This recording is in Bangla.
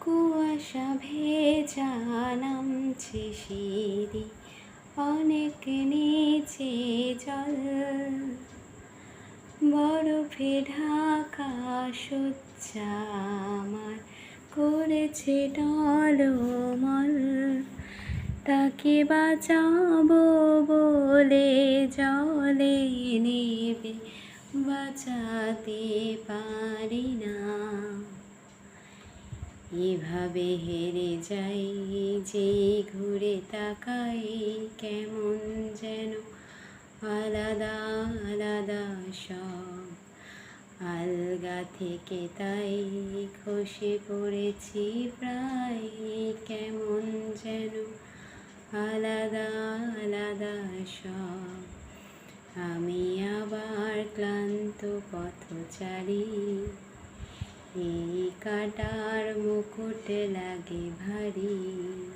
কুয়াশা ভেজা নামছে সিঁড়ি, অনেক নিচে জল, বরফে ঢাকা শয্যা আমার করেছে টলমল। তাকে বাঁচাবো বলে জলে নেবে বাঁচাতে পারি না। এভাবে হেরে যাই যে ঘুরে তাকাই, কেমন যেন আলাদা আলাদা সব। আলগা থেকে তাই খসে পড়েছি প্রায়, কেমন যেন আলাদা আলাদা সব। আমি আবার ক্লান্ত পথচারী, এই কাঁটার মুকুট লাগে ভারী।